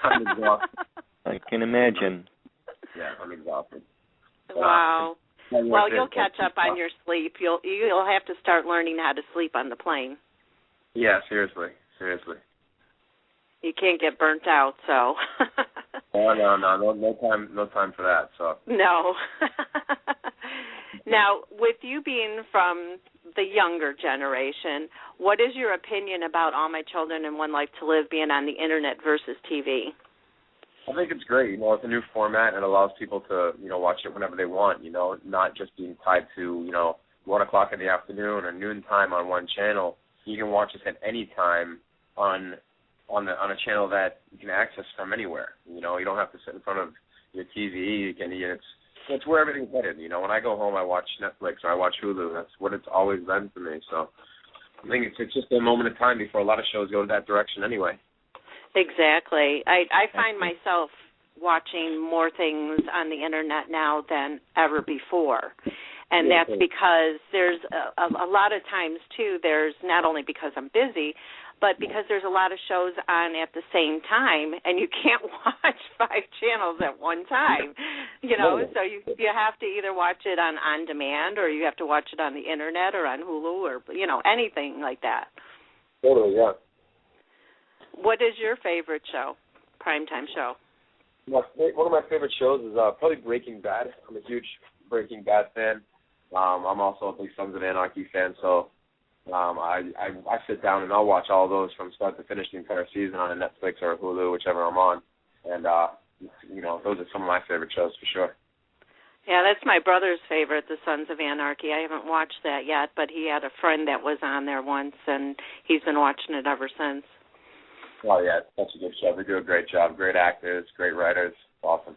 I'm exhausted. I can imagine. Yeah, I'm exhausted. Wow. Well, you'll catch up on your sleep. You'll have to start learning how to sleep on the plane. Yeah, seriously. You can't get burnt out, so. No time for that. So. No. Now, with you being from the younger generation, what is your opinion about All My Children and One Life to Live being on the internet versus TV? I think it's great. It's a new format and it allows people to, watch it whenever they want, not just being tied to, 1 o'clock in the afternoon or noontime on one channel. You can watch this at any time on a channel that you can access from anywhere. You don't have to sit in front of your TV. It's where everything's headed. When I go home, I watch Netflix or I watch Hulu. That's what it's always been for me. So I think it's just a moment of time before a lot of shows go that direction anyway. Exactly. I find myself watching more things on the internet now than ever before. And that's because there's a lot of times, too, there's not only because I'm busy, but because there's a lot of shows on at the same time, and you can't watch 5 channels at one time, So you have to either watch it on demand or you have to watch it on the internet or on Hulu or, anything like that. Totally, yeah. What is your favorite show, primetime show? One of my favorite shows is probably Breaking Bad. I'm a huge Breaking Bad fan. I'm also a big Sons of Anarchy fan, so I sit down and I'll watch all those from start to finish the entire season on a Netflix or a Hulu, whichever I'm on. And, those are some of my favorite shows for sure. Yeah, that's my brother's favorite, the Sons of Anarchy. I haven't watched that yet, but he had a friend that was on there once, and he's been watching it ever since. Oh, yeah, that's a good show. They do a great job. Great actors, great writers. Awesome.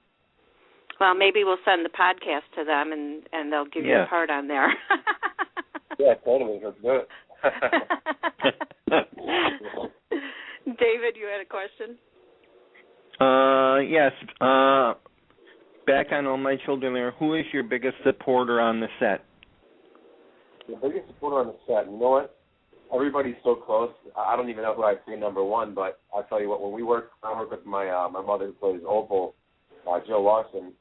Well, maybe we'll send the podcast to them, and they'll give you a part on there. Yeah, totally. Let's do it. David, you had a question? Yes. Back on All My Children there, who is your biggest supporter on the set? The biggest supporter on the set? You know what? Everybody's so close. I don't even know who I say number one, but I'll tell you what, when I work with my mother who plays Opal, Jill Larson.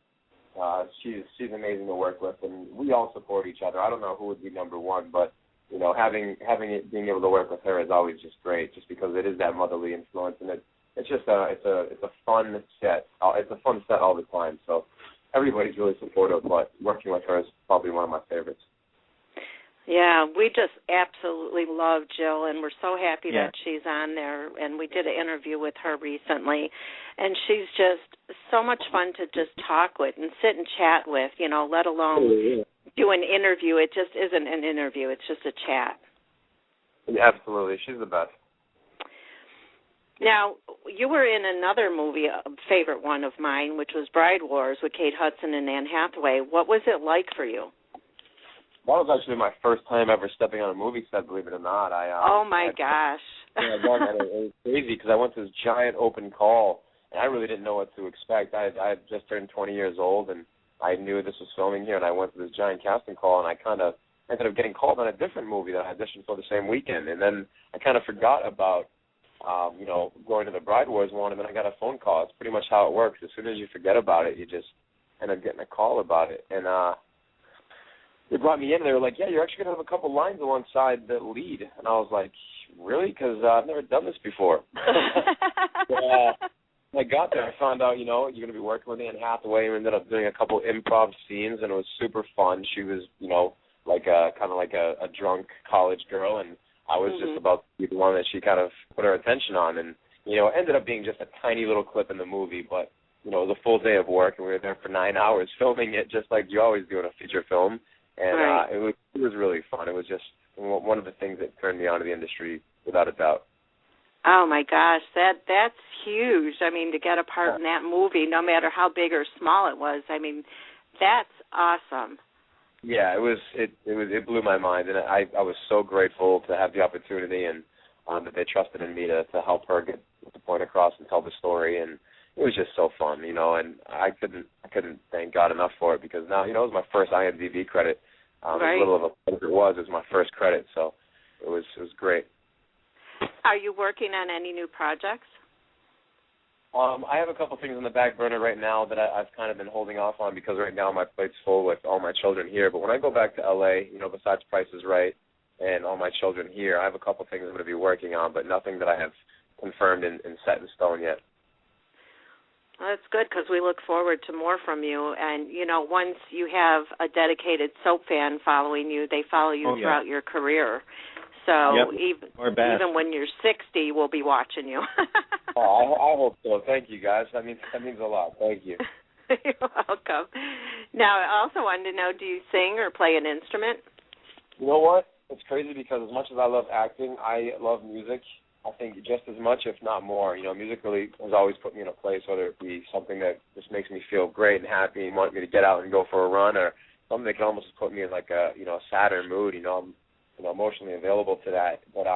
She's amazing to work with, and we all support each other. I don't know who would be number one, but being able to work with her is always just great, just because it is that motherly influence, and it's a fun set. It's a fun set all the time. So everybody's really supportive, but working with her is probably one of my favorites. Yeah, we just absolutely love Jill, and we're so happy that she's on there. And we did an interview with her recently, and she's just so much fun to just talk with and sit and chat with, let alone do an interview. It just isn't an interview. It's just a chat. Yeah, absolutely. She's the best. Now, you were in another movie, a favorite one of mine, which was Bride Wars with Kate Hudson and Anne Hathaway. What was it like for you? That was actually my first time ever stepping on a movie set, believe it or not. Oh, my gosh. It was crazy because I went to this giant open call, and I really didn't know what to expect. I had just turned 20 years old, and I knew this was filming here, and I went to this giant casting call, and I kind of ended up getting called on a different movie that I auditioned for the same weekend. And then I kind of forgot about, going to the Bride Wars one, and then I got a phone call. It's pretty much how it works. As soon as you forget about it, you just end up getting a call about it. And they brought me in, and they were like, yeah, you're actually going to have a couple lines alongside the lead. And I was like, really? Because I've never done this before. When I got there, I found out, you're going to be working with Anne Hathaway. We ended up doing a couple improv scenes, and it was super fun. She was, kind of like a drunk college girl, and I was just about to be the one that she kind of put her attention on. And, it ended up being just a tiny little clip in the movie, but, it was a full day of work, and we were there for 9 hours filming it just like you always do in a feature film. And it was really fun. It was just one of the things that turned me on to the industry, without a doubt. Oh, my gosh, that's huge. I mean, to get a part in that movie, no matter how big or small it was, I mean, that's awesome. Yeah, it blew my mind, and I was so grateful to have the opportunity and that they trusted in me to help her get the point across and tell the story, and it was just so fun, and I couldn't thank God enough for it, because now, it was my first IMDb credit. As little of a pleasure it was my first credit, so it was great. Are you working on any new projects? I have a couple things on the back burner right now that I've kind of been holding off on because right now my plate's full with all my children here. But when I go back to L.A., besides Price is Right and all my children here, I have a couple things I'm going to be working on, but nothing that I have confirmed and set in stone yet. Well, that's good because we look forward to more from you. And, once you have a dedicated soap fan following you, they follow you throughout your career. So even when you're 60, we'll be watching you. I hope so. Thank you, guys. That means a lot. Thank you. You're welcome. Now, I also wanted to know, do you sing or play an instrument? You know what? It's crazy because as much as I love acting, I love music. I think just as much, if not more. Music really has always put me in a place, whether it be something that just makes me feel great and happy and want me to get out and go for a run, or something that can almost put me in like a sadder mood. I'm emotionally available to that. But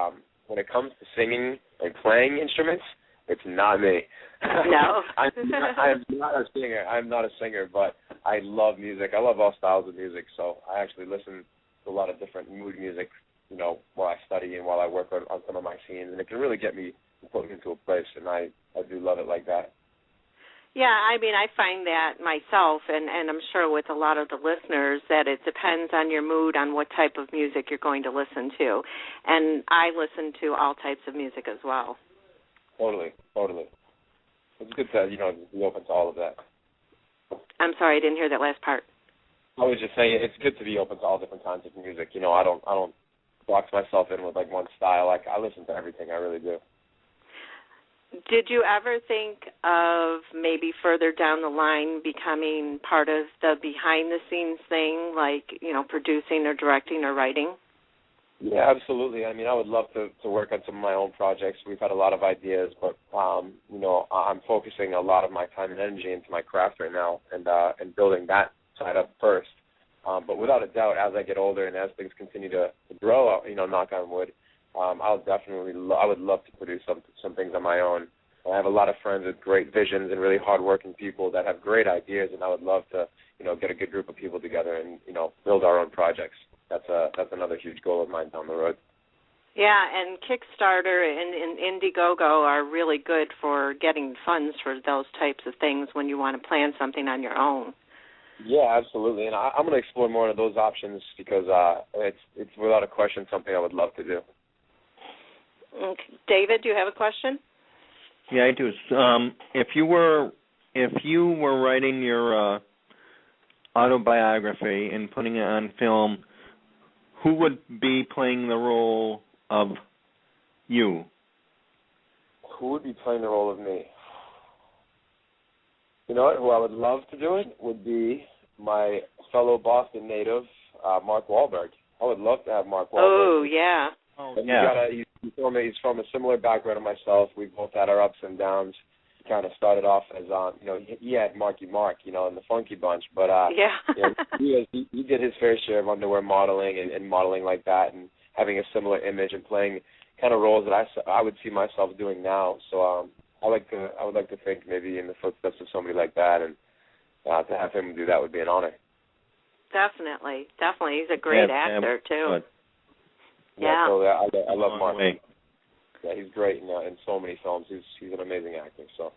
when it comes to singing and playing instruments, it's not me. No. I'm not a singer. I'm not a singer, but I love music. I love all styles of music, so I actually listen to a lot of different mood music, while I study and while I work on some of my scenes, and it can really get me put into a place, and I do love it like that. Yeah, I find that myself, and I'm sure with a lot of the listeners, that it depends on your mood on what type of music you're going to listen to. And I listen to all types of music as well. Totally. It's good to, be open to all of that. I'm sorry, I didn't hear that last part. I was just saying it's good to be open to all different kinds of music. I don't box myself in with like one style. I listen to everything. I really do. Did you ever think of maybe further down the line becoming part of the behind-the-scenes thing, like, producing or directing or writing? Yeah, absolutely. I would love to work on some of my own projects. We've had a lot of ideas, but, I'm focusing a lot of my time and energy into my craft right now and building that side up first. But without a doubt, as I get older and as things continue to grow, knock on wood, I would love to produce some things on my own. I have a lot of friends with great visions and really hardworking people that have great ideas, and I would love to, get a good group of people together and, build our own projects. That's another huge goal of mine down the road. Yeah, and Kickstarter and Indiegogo are really good for getting funds for those types of things when you want to plan something on your own. Yeah, absolutely, and I'm going to explore more of those options because it's without a question something I would love to do. Okay. David, do you have a question? Yeah, I do. If you were writing your autobiography and putting it on film, who would be playing the role of you? Who would be playing the role of me? You know what? Who I would love to do it would be my fellow Boston native, Mark Wahlberg. I would love to have Mark Wahlberg. Oh, yeah. He's from a similar background to myself. We've both had our ups and downs. He kind of started off as, he had Marky Mark, in the Funky Bunch. But he did his fair share of underwear modeling and modeling like that and having a similar image and playing kind of roles that I would see myself doing now. So I would like to think maybe in the footsteps of somebody like that, and to have him do that would be an honor. Definitely. He's a great actor too. Good. Yeah. So I love Mark. Yeah, he's great in so many films. He's an amazing actor. So,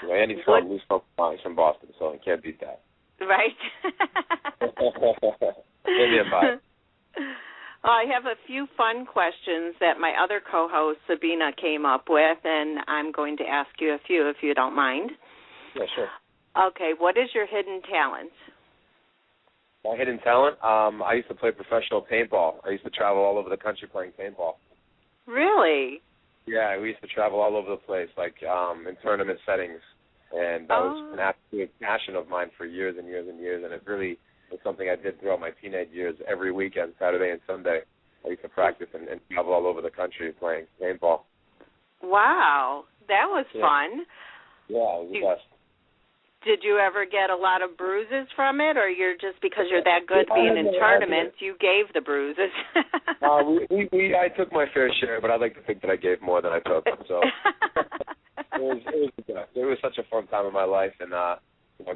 and he's from Boston, so I can't beat that. Right. Maybe about. I have a few fun questions that my other co-host, Sabina, came up with, and I'm going to ask you a few if you don't mind. Yeah, sure. Okay, what is your hidden talent? My hidden talent? I used to play professional paintball. I used to travel all over the country playing paintball. Really? Yeah, we used to travel all over the place, like in tournament settings. And that was an absolute passion of mine for years and years and years, and it really was something I did throughout my teenage years. Every weekend, Saturday and Sunday, I used to practice and travel all over the country playing paintball. Wow, that was fun. Yeah, it was the best. Did you ever get a lot of bruises from it, or you're just because you're that good being in tournaments, you gave the bruises? I took my fair share, but I'd like to think that I gave more than I took. So it was the best. It was such a fun time in my life, and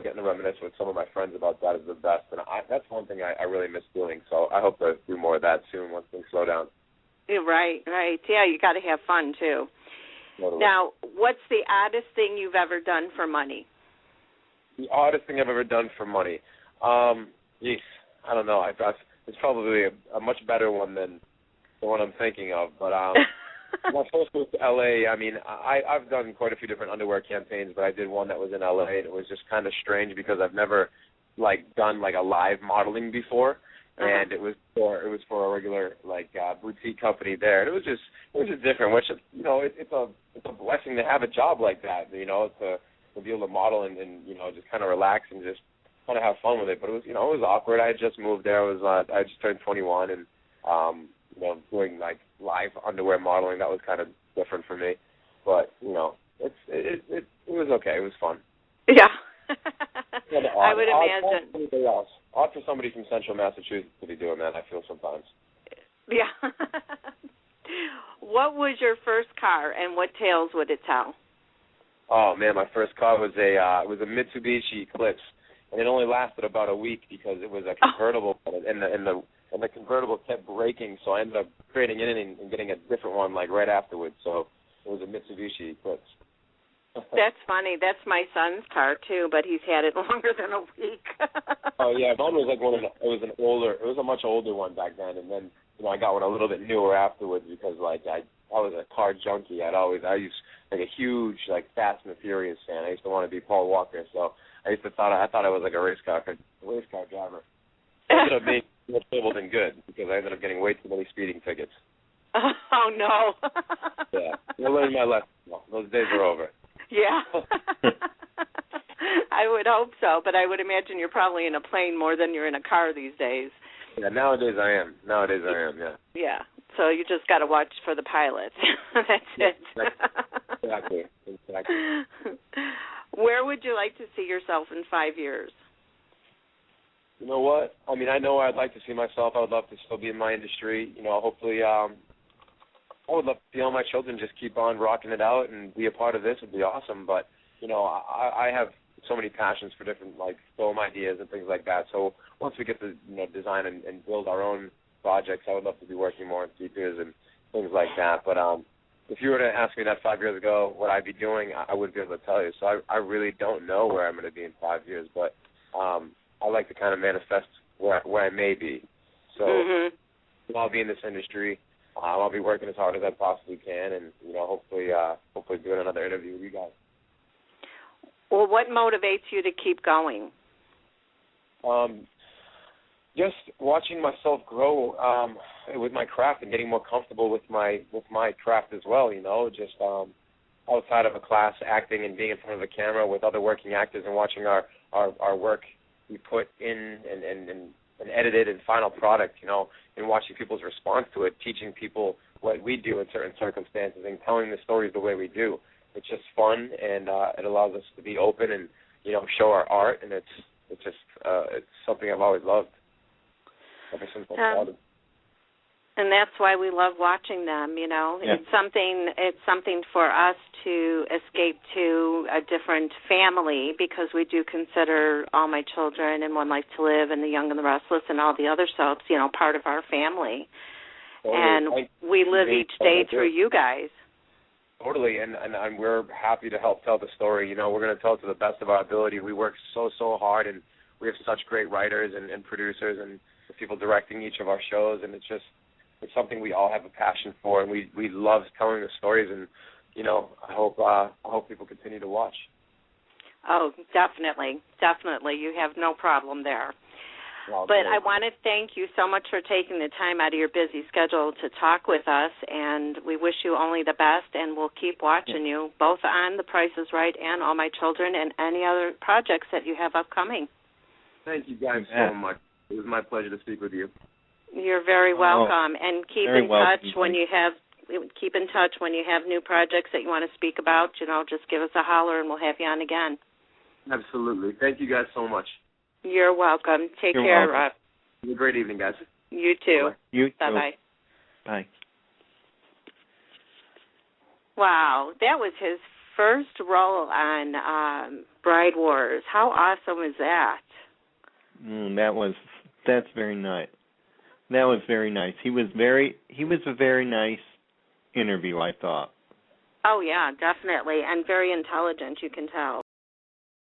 getting to reminisce with some of my friends about that is the best. And that's one thing I really miss doing. So I hope to do more of that soon once things slow down. Right. Yeah, you got to have fun too. Totally. Now, what's the oddest thing you've ever done for money? The oddest thing I've ever done for money? I don't know. It's probably a much better one than the one I'm thinking of. But when I first moved to L.A., I mean, I've done quite a few different underwear campaigns, but I did one that was in L.A., and it was just kind of strange because I've never, done, a live modeling before. And it was for a regular boutique company there, and it was just different. Which it's a blessing to have a job like that, to be able to model and just kind of relax and just kind of have fun with it. But it was it was awkward. I had just moved there. I just turned 21, and doing live underwear modeling, that was kind of different for me. But it was okay. It was fun. Yeah. I would imagine. Odd for somebody from Central Massachusetts to be doing that, I feel sometimes. Yeah. What was your first car, and what tales would it tell? Oh man, my first car was a Mitsubishi Eclipse, and it only lasted about a week because it was a convertible, and the convertible kept breaking, so I ended up trading it in and getting a different one right afterwards. So it was a Mitsubishi Eclipse. That's funny. That's my son's car too, but he's had it longer than a week. Oh yeah, mine was it was a much older one back then, and then I got one a little bit newer afterwards because I was a car junkie. I used a huge Fast and the Furious fan. I used to want to be Paul Walker, so I thought I was a race car driver. It ended up being more trouble than good because I ended up getting way too many speeding tickets. Oh no. Yeah, I learned my lesson. Well, those days are over. Yeah. I would hope so, but I would imagine you're probably in a plane more than you're in a car these days. Yeah, nowadays I am, yeah. Yeah, so you just got to watch for the pilots. That's it. Exactly. Where would you like to see yourself in 5 years? You know what? I mean, I know where I'd like to see myself. I would love to still be in my industry. Hopefully I would love to see all my children just keep on rocking it out and be a part of this. Would be awesome. But, I have so many passions for different, film ideas and things like that. So once we get to, design and build our own projects, I would love to be working more in theaters and things like that. But if you were to ask me that 5 years ago what I'd be doing, I wouldn't be able to tell you. So I really don't know where I'm going to be in 5 years. But I like to kind of manifest where I may be. So I'll be in this industry. I'll be working as hard as I possibly can, and hopefully doing another interview with you guys. Well, what motivates you to keep going? Just watching myself grow with my craft and getting more comfortable with my craft as well. Just outside of a class, acting and being in front of the camera with other working actors and watching our work we put in and edited and final product, and watching people's response to it, teaching people what we do in certain circumstances and telling the stories the way we do. It's just fun, and it allows us to be open and, show our art, and it's something I've always loved ever since I started. And that's why we love watching them, Yeah. It's something for us to escape to a different family, because we do consider All My Children and One Life to Live and The Young and the Restless and all the other soaps, part of our family. Totally. And we live each day through you guys. Totally, and we're happy to help tell the story. We're going to tell it to the best of our ability. We work so hard, and we have such great writers and producers and people directing each of our shows, and it's something we all have a passion for, and we love telling the stories, and I hope people continue to watch. Oh, definitely. You have no problem there. Well, but I want to thank you so much for taking the time out of your busy schedule to talk with us, and we wish you only the best, and we'll keep watching you, both on The Price is Right and All My Children and any other projects that you have upcoming. Thank you guys so much. It was my pleasure to speak with you. You're very welcome, and keep in touch when you have new projects that you want to speak about. Just give us a holler, and we'll have you on again. Absolutely. Thank you guys so much. You're welcome. Take care, Rob. Have a great evening, guys. You too. Bye-bye. You too. Bye-bye. Bye. Wow, that was his first role on Bride Wars. How awesome is that? That's very nice. That was very nice. He was a very nice interview, I thought. Oh, yeah, definitely. And very intelligent, you can tell.